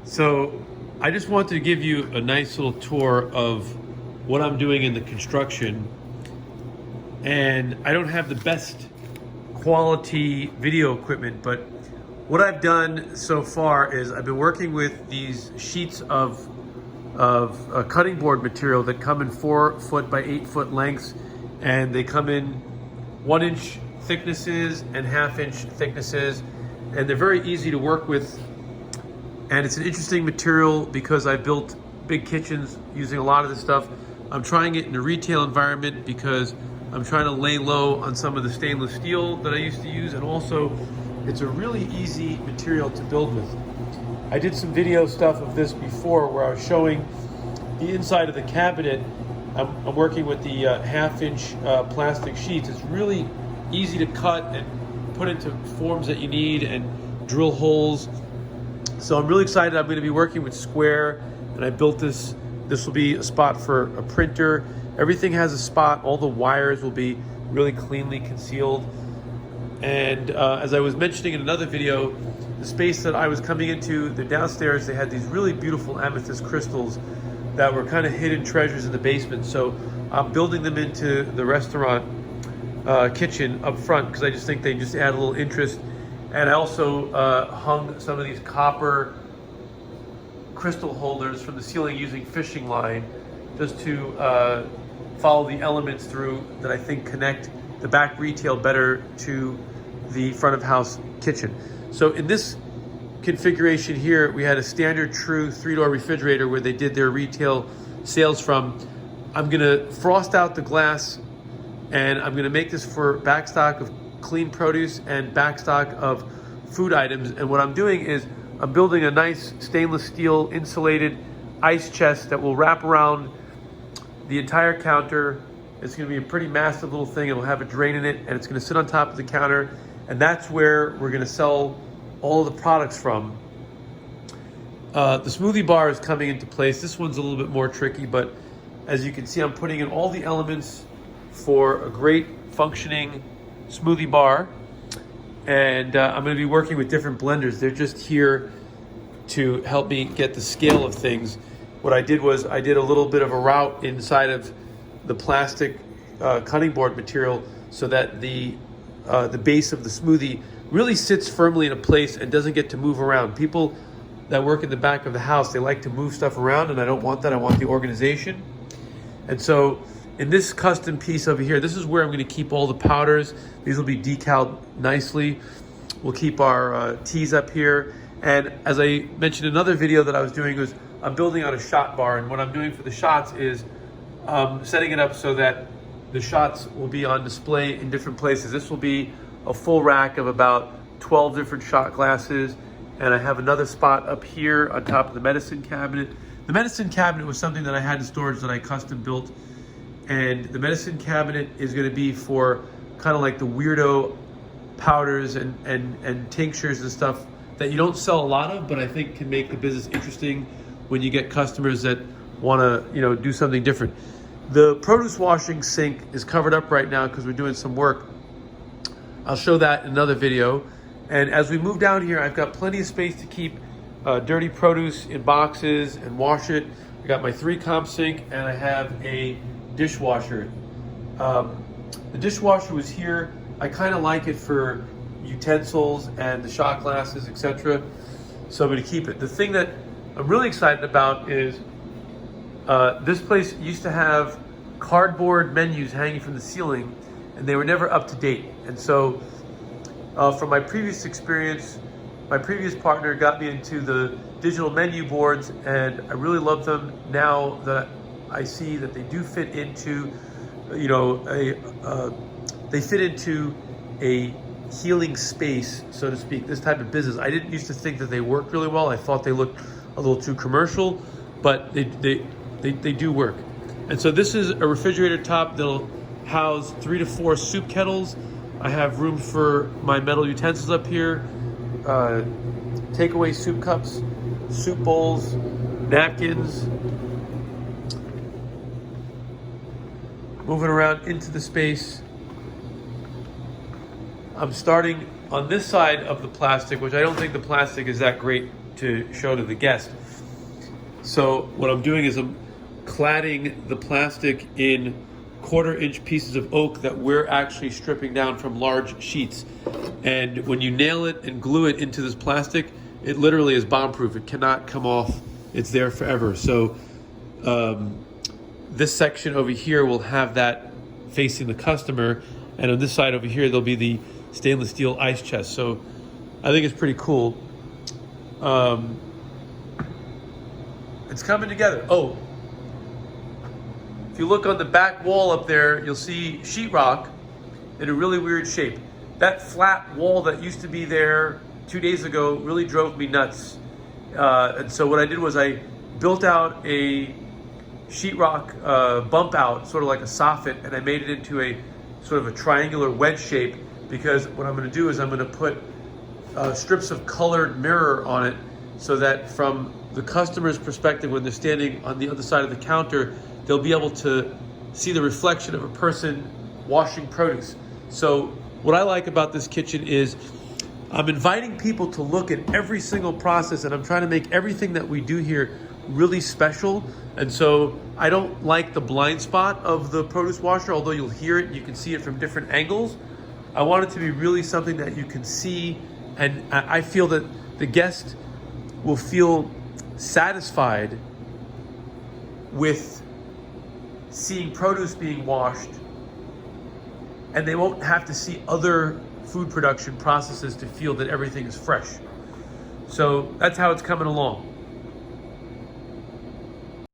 So I just wanted to give you a nice little tour of what I'm doing in the construction. And I don't have the best quality video equipment, but what I've done so far is I've been working with these sheets of cutting board material that come in 4 foot by 8 foot lengths, and they come in 1 inch thicknesses and 1/2 inch thicknesses, and they're very easy to work with. And it's an interesting material because I built big kitchens using a lot of this stuff. I'm trying it in a retail environment because I'm trying to lay low on some of the stainless steel that I used to use, and also it's a really easy material to build with. I did some video stuff of this before where I was showing the inside of the cabinet. I'm working with the 1/2 inch plastic sheets. It's really easy to cut and put into forms that you need and drill holes. So I'm really excited. I'm going to be working with square, and I built this. This will be a spot for a printer. Everything has a spot. All the wires will be really cleanly concealed. And as I was mentioning in another video, the space that I was coming into, the downstairs, they had these really beautiful amethyst crystals that were kind of hidden treasures in the basement. So I'm building them into the restaurant kitchen up front because I just think they just add a little interest. And I also hung some of these copper crystal holders from the ceiling using fishing line just to follow the elements through that I think connect the back retail better to the front of house kitchen. So in this configuration here, we had a standard true 3-door refrigerator where they did their retail sales from. I'm gonna frost out the glass, and I'm gonna make this for backstock of clean produce and backstock of food items. And what I'm doing is I'm building a nice stainless steel insulated ice chest that will wrap around the entire counter. It's going to be a pretty massive little thing. It'll have a drain in it, and it's going to sit on top of the counter, and that's where we're going to sell all of the products from. The smoothie bar is coming into place. This one's a little bit more tricky, but as you can see, I'm putting in all the elements for a great functioning smoothie bar, and I'm going to be working with different blenders. They're just here to help me get the scale of things. What I did was I did a little bit of a route inside of the plastic cutting board material so that the base of the smoothie really sits firmly in a place and doesn't get to move around. People that work in the back of the house, they like to move stuff around, and I don't want that. I want the organization. And so in this custom piece over here, this is where I'm going to keep all the powders. These will be decaled nicely. We'll keep our teas up here. And as I mentioned in another video that I was doing, was I'm building out a shot bar. And what I'm doing for the shots is setting it up so that the shots will be on display in different places. This will be a full rack of about 12 different shot glasses. And I have another spot up here on top of the medicine cabinet. The medicine cabinet was something that I had in storage that I custom built. And the medicine cabinet is going to be for kind of like the weirdo powders and tinctures and stuff that you don't sell a lot of, but I think can make the business interesting when you get customers that want to, do something different. The produce washing sink is covered up right now because we're doing some work. I'll show that in another video. And as we move down here, I've got plenty of space to keep dirty produce in boxes and wash it. I got my 3-comp sink, and I have a dishwasher. The dishwasher was here. I kind of like it for utensils and the shot glasses, etc. So I'm going to keep it. The thing that I'm really excited about is this place used to have cardboard menus hanging from the ceiling, and they were never up to date. And so from my previous experience, my previous partner got me into the digital menu boards, and I really love them now that I see that they do fit into, they fit into a healing space, so to speak, this type of business. I didn't used to think that they worked really well. I thought they looked a little too commercial, but they do work. And so this is a refrigerator top that'll house 3 to 4 soup kettles. I have room for my metal utensils up here, takeaway soup cups, soup bowls, napkins. Moving around into the space, I'm starting on this side of the plastic, which I don't think the plastic is that great to show to the guest. So what I'm doing is I'm cladding the plastic in 1/4-inch pieces of oak that we're actually stripping down from large sheets. And when you nail it and glue it into this plastic, it literally is bomb-proof. It cannot come off. It's there forever. So this section over here will have that facing the customer, and on this side over here there'll be the stainless steel ice chest. So I think it's pretty cool. It's coming together. Oh, if you look on the back wall up there, you'll see sheetrock in a really weird shape. That flat wall that used to be there 2 days ago really drove me nuts. And so what I did was I built out a sheetrock bump out, sort of like a soffit, and I made it into a sort of a triangular wedge shape, because what I'm going to do is I'm going to put strips of colored mirror on it, so that from the customer's perspective, when they're standing on the other side of the counter, they'll be able to see the reflection of a person washing produce. So what I like about this kitchen is I'm inviting people to look at every single process, and I'm trying to make everything that we do here really special. And so I don't like the blind spot of the produce washer, although you'll hear it, you can see it from different angles. I want it to be really something that you can see, and I feel that the guest will feel satisfied with seeing produce being washed, and they won't have to see other food production processes to feel that everything is fresh. So that's how it's coming along.